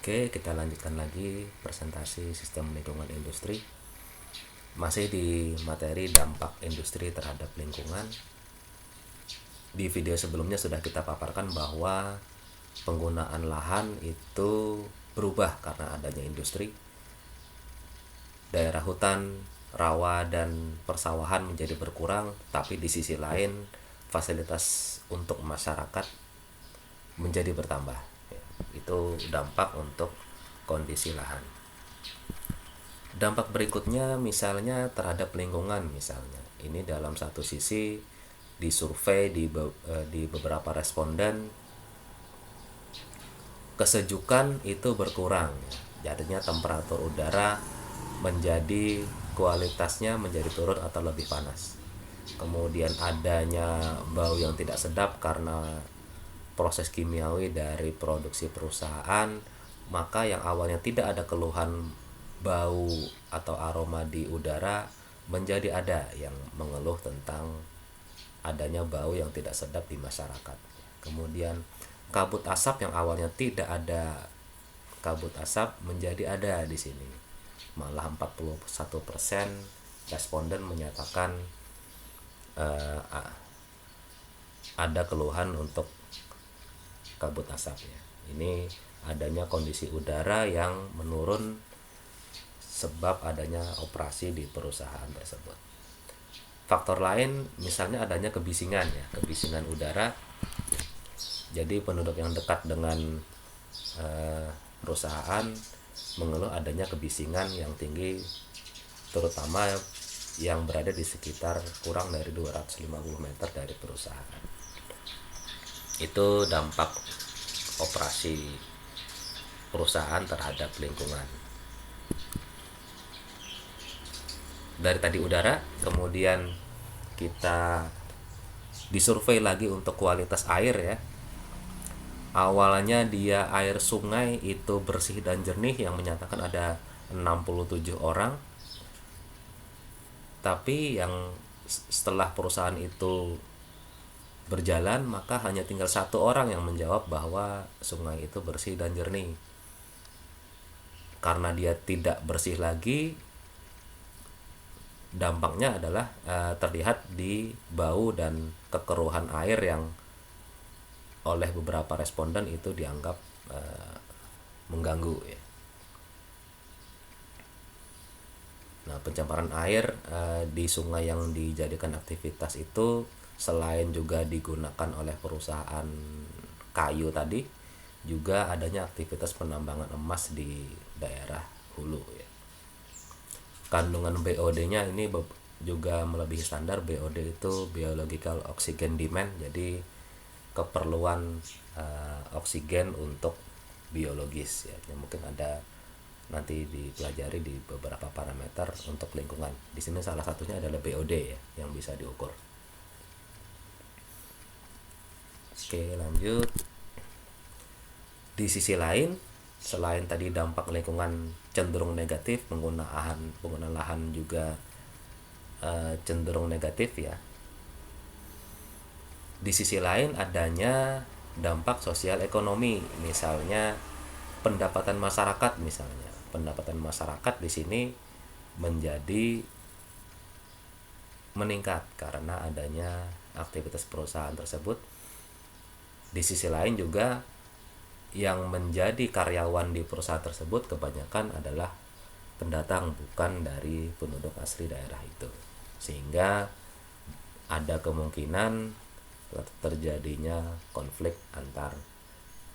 Oke, kita lanjutkan lagi presentasi sistem lingkungan industri. Masih di materi dampak industri terhadap lingkungan. Di video sebelumnya sudah kita paparkan bahwa penggunaan lahan itu berubah karena adanya industri. Daerah hutan, rawa, dan persawahan menjadi berkurang, tapi di sisi lain fasilitas untuk masyarakat menjadi bertambah. Itu dampak untuk kondisi lahan. Dampak berikutnya misalnya terhadap lingkungan, misalnya ini dalam satu sisi disurvei di beberapa responden, kesejukan itu berkurang, jadinya temperatur udara menjadi kualitasnya menjadi turun atau lebih panas. Kemudian adanya bau yang tidak sedap karena proses kimiawi dari produksi perusahaan, maka yang awalnya tidak ada keluhan bau atau aroma di udara menjadi ada yang mengeluh tentang adanya bau yang tidak sedap di masyarakat. Kemudian kabut asap yang awalnya tidak ada kabut asap menjadi ada di sini. Malah 41% responden menyatakan ada keluhan untuk kabut asap ya. Ini adanya kondisi udara yang menurun sebab adanya operasi di perusahaan tersebut. Faktor lain misalnya adanya kebisingan ya, kebisingan udara. Jadi penduduk yang dekat dengan perusahaan mengeluh adanya kebisingan yang tinggi, terutama yang berada di sekitar kurang dari 250 meter dari perusahaan. Itu dampak operasi perusahaan terhadap lingkungan. Dari tadi udara, kemudian kita disurvei lagi untuk kualitas air ya. Awalnya dia air sungai itu bersih dan jernih yang menyatakan ada 67 orang. Tapi yang setelah perusahaan itu berjalan, maka hanya tinggal satu orang yang menjawab bahwa sungai itu bersih dan jernih. Karena dia tidak bersih lagi, dampaknya adalah terlihat di bau dan kekeruhan air yang oleh beberapa responden itu dianggap mengganggu ya. Nah, pencemaran air di sungai yang dijadikan aktivitas itu selain juga digunakan oleh perusahaan kayu tadi, juga adanya aktivitas penambangan emas di daerah hulu ya. Kandungan BOD-nya ini juga melebihi standar. BOD itu biological oxygen demand, jadi keperluan oksigen untuk biologis ya. Yang mungkin ada nanti dipelajari di beberapa parameter untuk lingkungan. Di sini salah satunya adalah BOD ya yang bisa diukur. Oke, lanjut. Di sisi lain, selain tadi dampak lingkungan cenderung negatif, penggunaan lahan juga cenderung negatif ya. Di sisi lain adanya dampak sosial ekonomi, misalnya pendapatan masyarakat misalnya. Pendapatan masyarakat di sini menjadi meningkat karena adanya aktivitas perusahaan tersebut. Di sisi lain juga yang menjadi karyawan di perusahaan tersebut kebanyakan adalah pendatang, bukan dari penduduk asli daerah itu, sehingga ada kemungkinan terjadinya konflik antar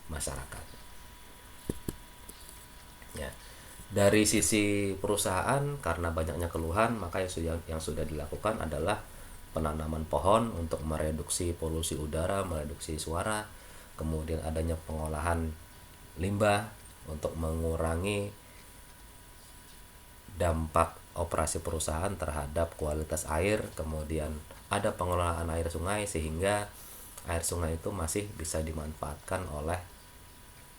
masyarakat ya. Dari sisi perusahaan, karena banyaknya keluhan, maka yang sudah dilakukan adalah penanaman pohon untuk mereduksi polusi udara, mereduksi suara. Kemudian adanya pengolahan limbah untuk mengurangi dampak operasi perusahaan terhadap kualitas air. Kemudian ada pengelolaan air sungai sehingga air sungai itu masih bisa dimanfaatkan oleh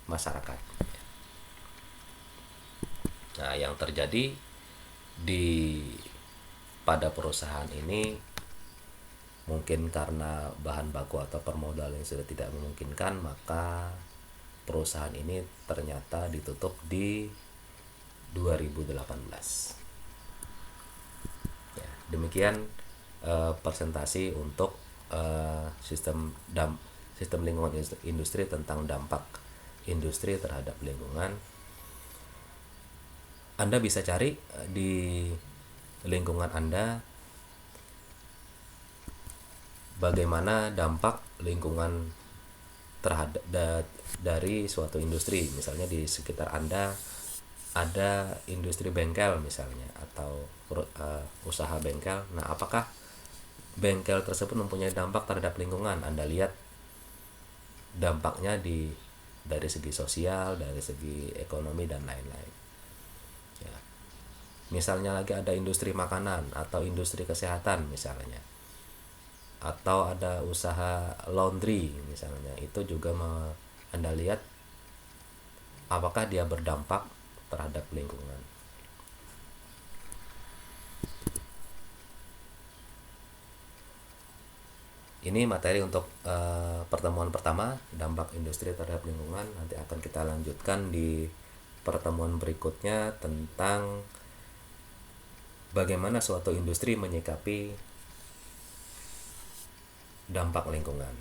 masyarakat. Nah, yang terjadi pada perusahaan ini mungkin karena bahan baku atau permodalan yang sudah tidak memungkinkan, maka perusahaan ini ternyata ditutup di 2018. Ya, demikian presentasi untuk sistem lingkungan industri tentang dampak industri terhadap lingkungan. Anda bisa cari di lingkungan Anda bagaimana dampak lingkungan terhadap dari suatu industri. Misalnya di sekitar Anda ada industri bengkel misalnya, atau usaha bengkel. Nah, apakah bengkel tersebut mempunyai dampak terhadap lingkungan? Anda lihat dampaknya dari segi sosial, dari segi ekonomi dan lain-lain. Ya. Misalnya lagi ada industri makanan atau industri kesehatan misalnya, atau ada usaha laundry misalnya, itu juga Anda lihat apakah dia berdampak terhadap lingkungan. Ini materi untuk pertemuan pertama, dampak industri terhadap lingkungan. Nanti akan kita lanjutkan di pertemuan berikutnya tentang bagaimana suatu industri menyikapi dampak lingkungan.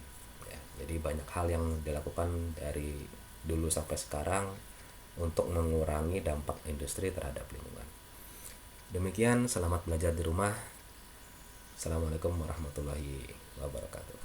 Ya, jadi banyak hal yang dilakukan dari dulu sampai sekarang untuk mengurangi dampak industri terhadap lingkungan. Demikian, selamat belajar di rumah. Assalamualaikum warahmatullahi wabarakatuh.